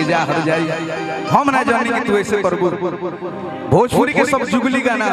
कि जा हर जाई हम ना जानी कि तू ऐसे करबो। भोजपुरी के सब जुगली गाना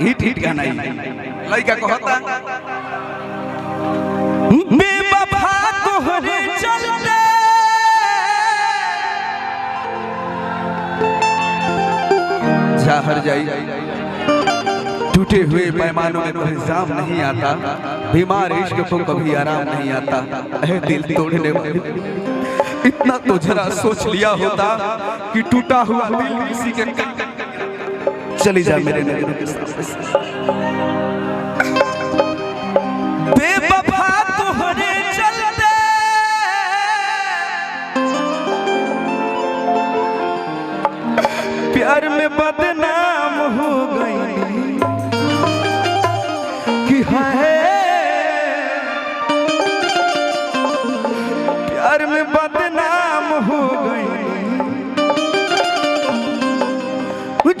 हिट हिट गाना लइका कहता बेवफा तोहरे चलते जा हर जाई। टूटे हुए पैमानों में कोई जाम नहीं आता, बीमार इश्क को कभी आराम नहीं आता। ऐ दिल तोड़ने वाले इतना तो जरा सोच लिया होता कि टूटा हुआ दिल किसी के चली जा मेरे नजरों के सामने। बेवफा तोहरे चलते प्यार में बदनाम हो गई कि है प्यार में बदनाम हो गई।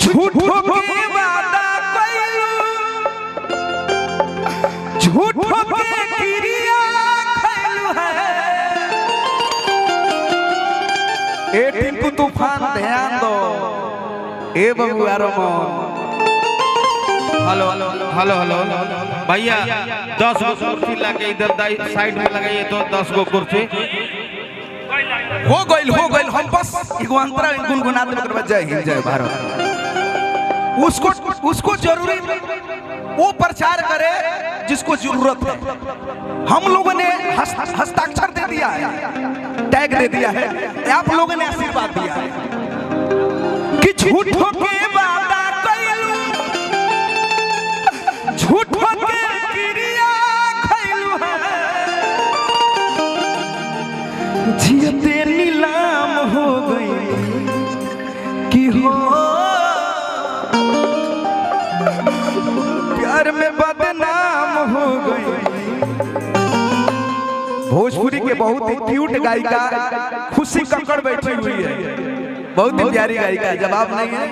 झूठों के वादा कइलू, झूठों के क्रिया खइलू है। ए टिंकू तूफान ध्यान दो, ए बबुआ रमन। हेलो हेलो हेलो भैया 10 गो कुर्सी लगे इधर साइड में लगाइए तो 10 गो कुर्सी हो गइल हम बस एगो अंतरा गुनगुनाते ओकर बाद जय हिंद जय भारत। उसको जरूरी वो प्रचार करे जिसको जरूरत है। हम लोगों ने हस्ताक्षर दे दिया है, टैग दे दिया है, आप लोगों ने आशीर्वाद दिया है कि झूठों के वादा कइलू, झूठों के क्रिया खइलू है। जियते नीलाम हो गई कि हो प्यार में बदनाम हो गई। भोजपुरी के बहुत ही क्यूट गायिका खुशी कक्कड़ बैठी हुई है, बहुत ही प्यारी गायिका। जवाब नहीं है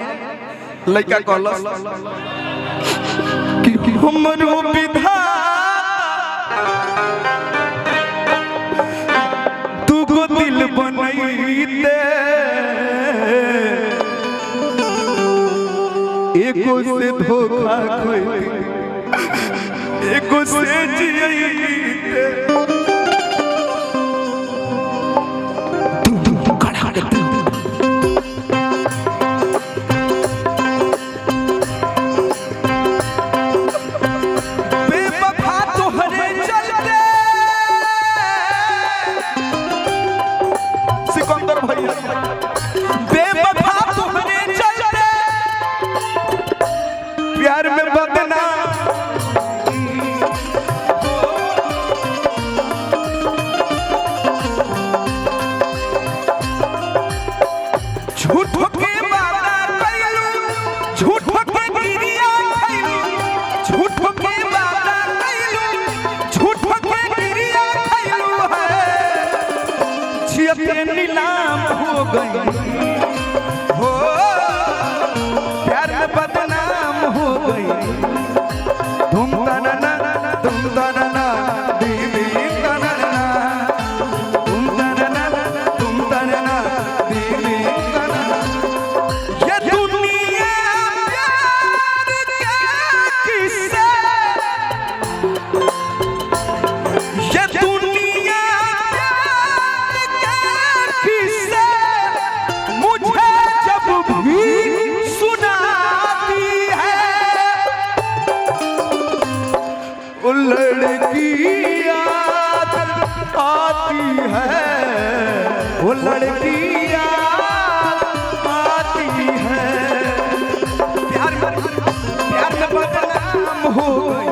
लड़का कहलस कि हमरो विधा तू को दिल बनैते एको से धोखा खोइते एको से जियते। बेवफा तोहरे चलते सिकंदर भैया, बेवफा तोहरे चलते प्यार में बदनाम। झूठों के वादा कइलू, झूठों के क्रिया खइलू, झूठों के वादा कइलू, झूठों के क्रिया खइलू है। जियते नीलाम हो गई हो प्यार में बदनाम हो गई। तुम तनना दीदी तनना, तुम तनना दीदी तनना। ये दुनिया प्यार के किस्से, ये दुनिया प्यार के किस्से मुझे जब भी सुनाती है। वो लड़की याद आती है, वो लड़की याद आती है। प्यार में बदनाम हो गई।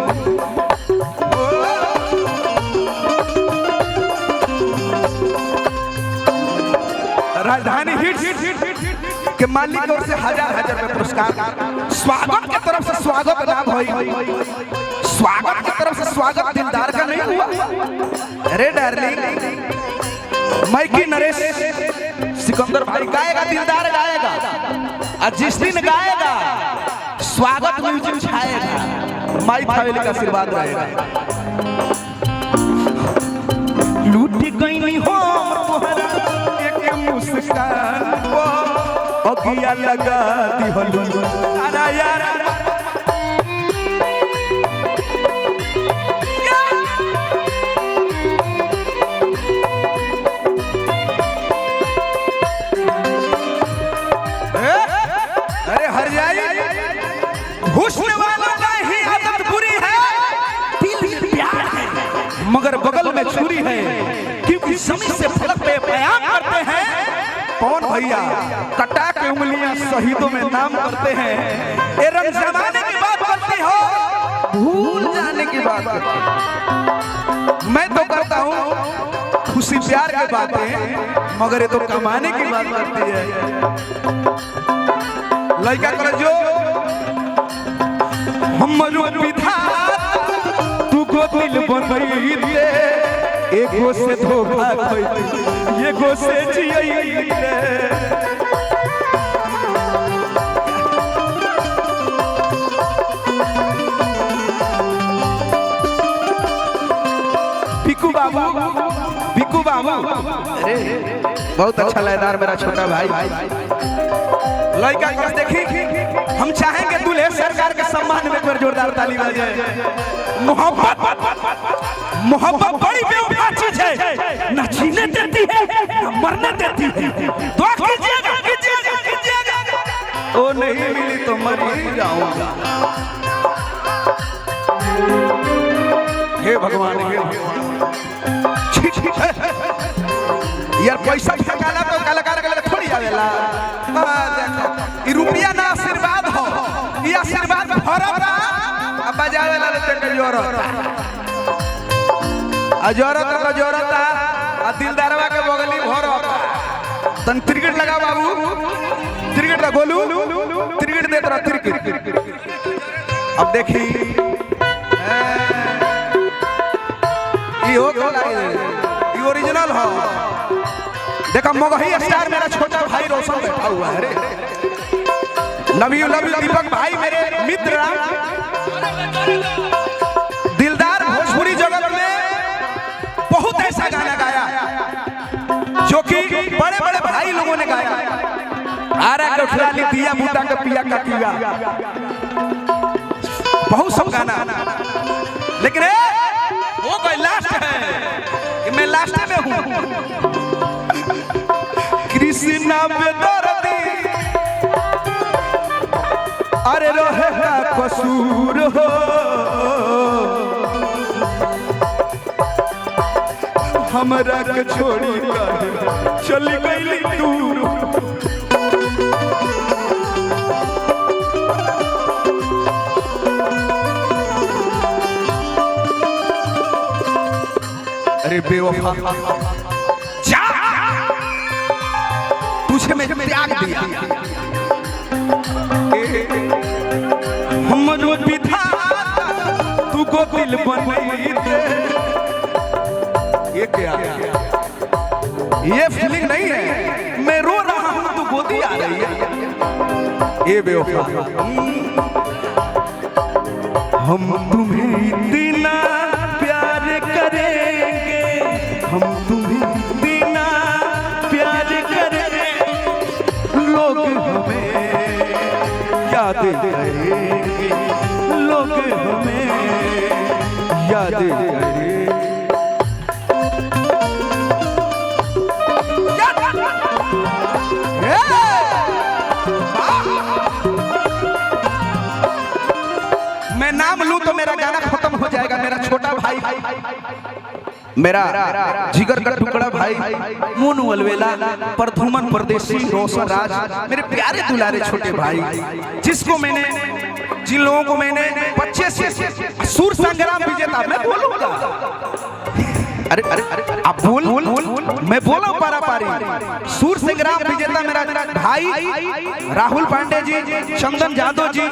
राजधानी हिट के मालिक ओर से हजार रुपए पुरस्कार। स्वागत की तरफ से स्वागत ना भाई, स्वागत की तरफ से स्वागत दिलदार का नहीं हुआ। अरे डार्लिंग माइकी नरेश सिकंदर भाई गाएगा, दिलदार गाएगा, और जिस दिन गाएगा स्वागत म्यूजिक छाएगा, माई थावेली का आशीर्वाद रहेगा। लूट गई हो तोहरा एक मुस्कान वो अगिया लगा दिहलू अरे यार अरे हर जाई हुस्न वालों का ही आदत बुरी है, दिल में प्यार है मगर बगल में छुरी है, क्योंकि समय से फलक पे बयान करते हैं कौन भैया कटा के उंगलियां शहीदों में नाम करते हैं। ये रंग जमाने की बात करती हो भूल जाने की बात करती, मैं तो करता हूँ खुशी प्यार की बातें मगर ये तो कमाने की बात करती है। लड़का कर जो हमरो विधाता तू को दिल बनई दे एगो से धोखा खई एगो से जियई दे बिकू बाबू अरे बहुत अच्छा लयदार मेरा छोटा भाई लड़का को देखी हम चाहेंगे दूल्हे सरकार के सम्मान में एक बार जोरदार ताली बजाए। मोहब्बत बड़ी बेवफा चीज है, न जीने देती है न मरने देती है। दुआ कीजिएगा ओ नहीं मिली तो मर ही जाऊंगा। हे भगवान हे यार पैसा ठकाला तो कलाकार के लिए थोड़ी आवेला। ई रुपया ना आशीर्वाद हो, ई आशीर्वाद भरता अब बजावे ला ते जोरत आ दिलदारवा के बगली भरत तन क्रिकेट लगा बाबू क्रिकेट ला गोलू क्रिकेट देत रह क्रिकेट अब देखी ई हो गई ई ओरिजिनल हो। देखा मगही स्टार मेरा छोटा भाई रोशन बैठा हुआ है रे। लव यू दीपक भाई मेरे मित्र दिलदार भोजपुरी जगत में बहुत ऐसा गाना गाया जो कि बड़े बड़े भाई लोगों ने गाया। आरा के उठला ली दिया बूटा के पिया का किया बहुत सब गाना लेकिन वो कोई लास्ट है कि मैं लास्ट में हूँ। कृष्णा बेदर्दी अरे रहे का कसूर हो हमरा के छोड़ी चली गई दूर। अरे बेवफा जा तुझे मैं त्याग दिया हमरो विधाता तू को दिल बनई दे। ये क्या ये फीलिंग नहीं है मैं रो रहा हूँ तू गोदी आ रही है। ये बेवफा हम तुम्हें इतना प्यार करेंगे हम तुम्हें इतना प्यार करेंगे लोग हमें याद करेंगे लोग हमें याद करेंगे। मैं नाम लूं तो मेरा गाना खत्म हो जाएगा। मेरा छोटा भाई मेरा जिगर का टुकड़ा भाई मोनू अलवेला परधुमन परदेसी रोशन राज मेरे प्यारे दुलारे छोटे भाई जिसको मैंने जिन लोगों को मैंने बच्चे से सूर संग्राम विजेता मैं बोलूंगा। अरे अरे आप बोल मैं बोला पारा पारी सूर संग्राम विजेता मेरा भाई राहुल पांडे जी चंदन यादव जी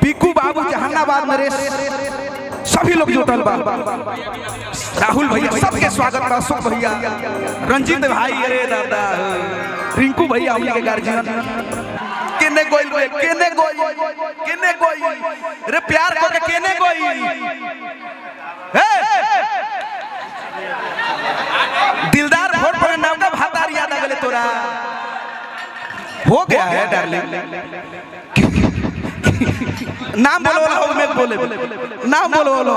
बिकू बाबू जहानाबाद नरेश सभी लोग जुटल बा। राहुल भैया सबके स्वागत बा। अशोक भैया रंजीत भाई अरे दादा रिंकू भैया हमने के गार्जियन केने कोई रे प्यार को के केने कोई दिलदार भोट पर नाम का भातार याद आ गए हो गया है डार्लिंग। नाम बोलो बोलो मैं बोले नाम बोलो बोलो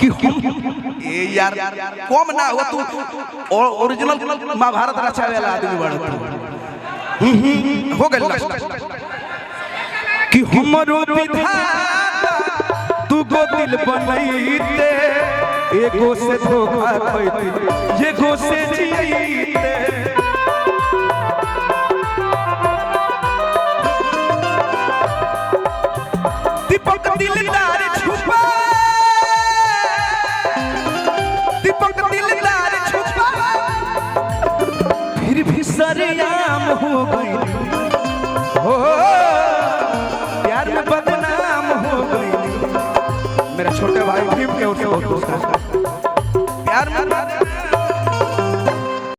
कि हम ये यार कम ना हुआ तू ओरिजिनल महाभारत रचा वाला आदमी बड़ा हो गया कि हमरो विधाता तू गो दिल बनैते एगो से धोखा खैते एगो से जीते दीपक दिलदार छुपा दीपक दिलदार छुपा फिर भी सरेआम हो गई हो प्यार में बदनाम हो गई। मेरा छोटे भाई भीम के ओर से बहुत प्यार में